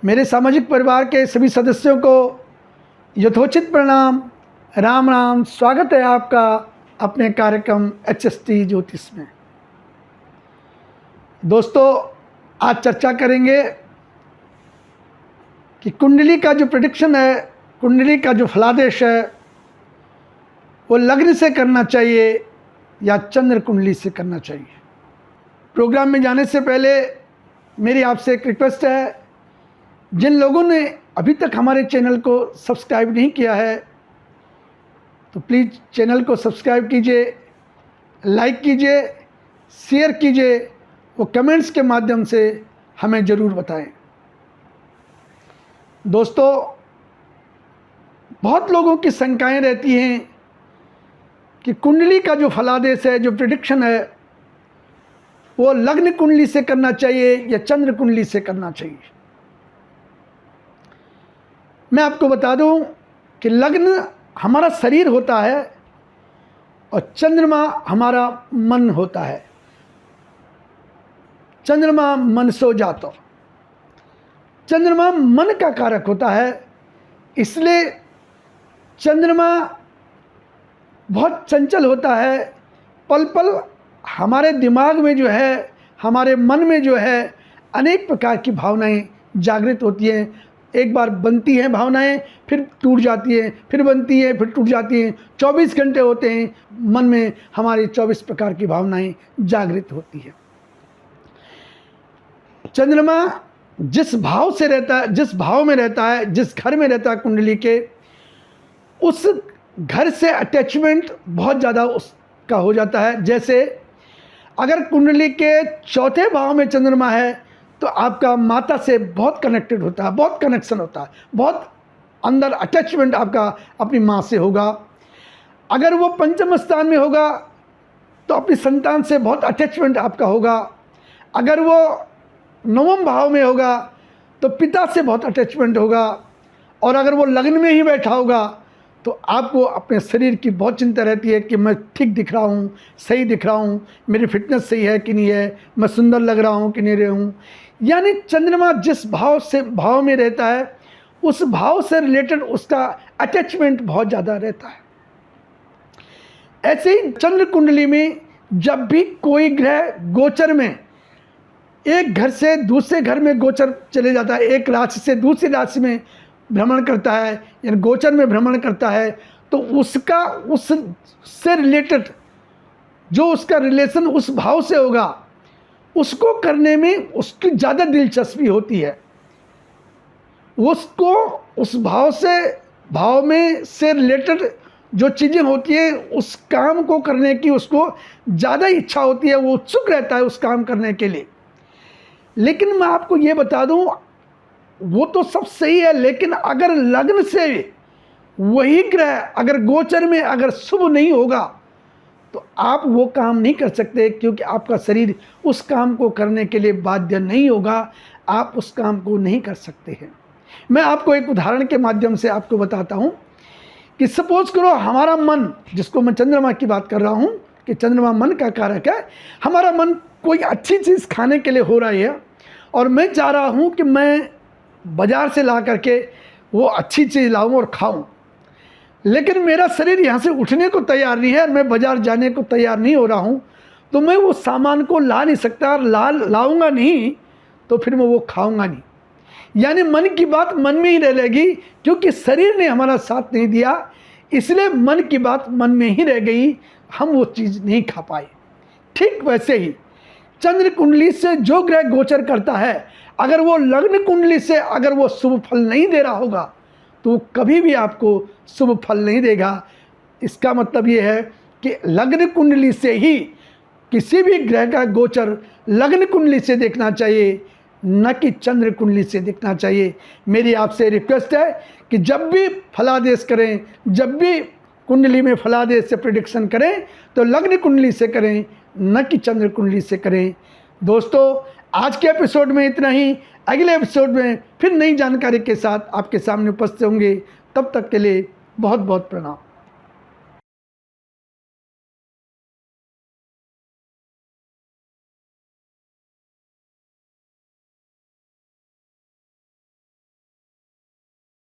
मेरे सामाजिक परिवार के सभी सदस्यों को यथोचित प्रणाम, राम राम। स्वागत है आपका अपने कार्यक्रम HST ज्योतिष में। दोस्तों, आज चर्चा करेंगे कि कुंडली का जो प्रेडिक्शन है, कुंडली का जो फलादेश है, वो लग्न से करना चाहिए या चंद्र कुंडली से करना चाहिए। प्रोग्राम में जाने से पहले मेरी आपसे एक रिक्वेस्ट है, जिन लोगों ने अभी तक हमारे चैनल को सब्सक्राइब नहीं किया है तो प्लीज़ चैनल को सब्सक्राइब कीजिए, लाइक कीजिए, शेयर कीजिए, वो कमेंट्स के माध्यम से हमें ज़रूर बताएं। दोस्तों, बहुत लोगों की शंकाएं रहती हैं कि कुंडली का जो फलादेश है, जो प्रेडिक्शन है, वो लग्न कुंडली से करना चाहिए या चंद्र कुंडली से करना चाहिए। मैं आपको बता दूं कि लग्न हमारा शरीर होता है और चंद्रमा हमारा मन होता है। चंद्रमा मन सो जातो, चंद्रमा मन का कारक होता है, इसलिए चंद्रमा बहुत चंचल होता है। पल पल हमारे दिमाग में जो है, हमारे मन में जो है, अनेक प्रकार की भावनाएं जागृत होती हैं। एक बार बनती हैं भावनाएं, फिर टूट जाती हैं, फिर बनती हैं, फिर टूट जाती हैं। 24 घंटे होते हैं, मन में हमारी 24 प्रकार की भावनाएं जागृत होती हैं। चंद्रमा जिस भाव से रहता है, जिस भाव में रहता है, जिस घर में रहता है कुंडली के, उस घर से अटैचमेंट बहुत ज़्यादा उसका हो जाता है। जैसे अगर कुंडली के चौथे भाव में चंद्रमा है तो आपका माता से बहुत कनेक्टेड होता है, बहुत कनेक्शन होता है, बहुत अंदर अटैचमेंट आपका अपनी माँ से होगा। अगर वो पंचम स्थान में होगा तो अपनी संतान से बहुत अटैचमेंट आपका होगा। अगर वो नवम भाव में होगा तो पिता से बहुत अटैचमेंट होगा। और अगर वो लग्न में ही बैठा होगा तो आपको अपने शरीर की बहुत चिंता रहती है कि मैं ठीक दिख रहा हूँ, सही दिख रहा हूँ, मेरी फिटनेस सही है कि नहीं है, मैं सुंदर लग रहा हूँ कि नहीं रहा हूँ। यानी चंद्रमा जिस भाव में रहता है, उस भाव से रिलेटेड उसका अटैचमेंट बहुत ज़्यादा रहता है। ऐसे ही चंद्र कुंडली में जब भी कोई ग्रह गोचर में एक घर से दूसरे घर में गोचर चले जाता है, एक राशि से दूसरी राशि में भ्रमण करता है, यानी गोचर में भ्रमण करता है, तो उसका उससे रिलेटेड जो उसका रिलेशन उस भाव से होगा, उसको करने में उसकी ज़्यादा दिलचस्पी होती है। उसको उस भाव में से रिलेटेड जो चीज़ें होती हैं, उस काम को करने की उसको ज़्यादा इच्छा होती है, वो उत्सुक रहता है उस काम करने के लिए। लेकिन मैं आपको ये बता दूं, वो तो सब सही है, लेकिन अगर लग्न से वही ग्रह अगर गोचर में अगर शुभ नहीं होगा तो आप वो काम नहीं कर सकते, क्योंकि आपका शरीर उस काम को करने के लिए बाध्य नहीं होगा, आप उस काम को नहीं कर सकते हैं। मैं आपको एक उदाहरण के माध्यम से आपको बताता हूँ कि सपोज करो हमारा मन, जिसको मैं चंद्रमा की बात कर रहा हूँ कि चंद्रमा मन का कारक है, हमारा मन कोई अच्छी चीज़ खाने के लिए हो रही है और मैं चाह रहा हूँ कि मैं बाज़ार से ला करके वो अच्छी चीज़ लाऊं और खाऊं, लेकिन मेरा शरीर यहाँ से उठने को तैयार नहीं है, मैं बाज़ार जाने को तैयार नहीं हो रहा हूँ, तो मैं वो सामान को ला नहीं सकता और लाऊंगा नहीं तो फिर मैं वो खाऊंगा नहीं। यानी मन की बात मन में ही रह लेगी, क्योंकि शरीर ने हमारा साथ नहीं दिया, इसलिए मन की बात मन में ही रह गई, हम वो चीज़ नहीं खा पाए। ठीक वैसे ही चंद्र कुंडली से जो ग्रह गोचर करता है, अगर वो लग्न कुंडली से अगर वो शुभ फल नहीं दे रहा होगा तो वो कभी भी आपको शुभ फल नहीं देगा। इसका मतलब ये है कि लग्न कुंडली से ही किसी भी ग्रह का गोचर लग्न कुंडली से देखना चाहिए, न कि चंद्र कुंडली से देखना चाहिए। मेरी आपसे रिक्वेस्ट है कि जब भी फलादेश करें, जब भी कुंडली में फलादेश से प्रेडिक्शन करें तो लग्न कुंडली से करें, न कि चंद्र कुंडली से करें। दोस्तों, आज के एपिसोड में इतना ही। अगले एपिसोड में फिर नई जानकारी के साथ आपके सामने उपस्थित होंगे। तब तक के लिए बहुत बहुत प्रणाम।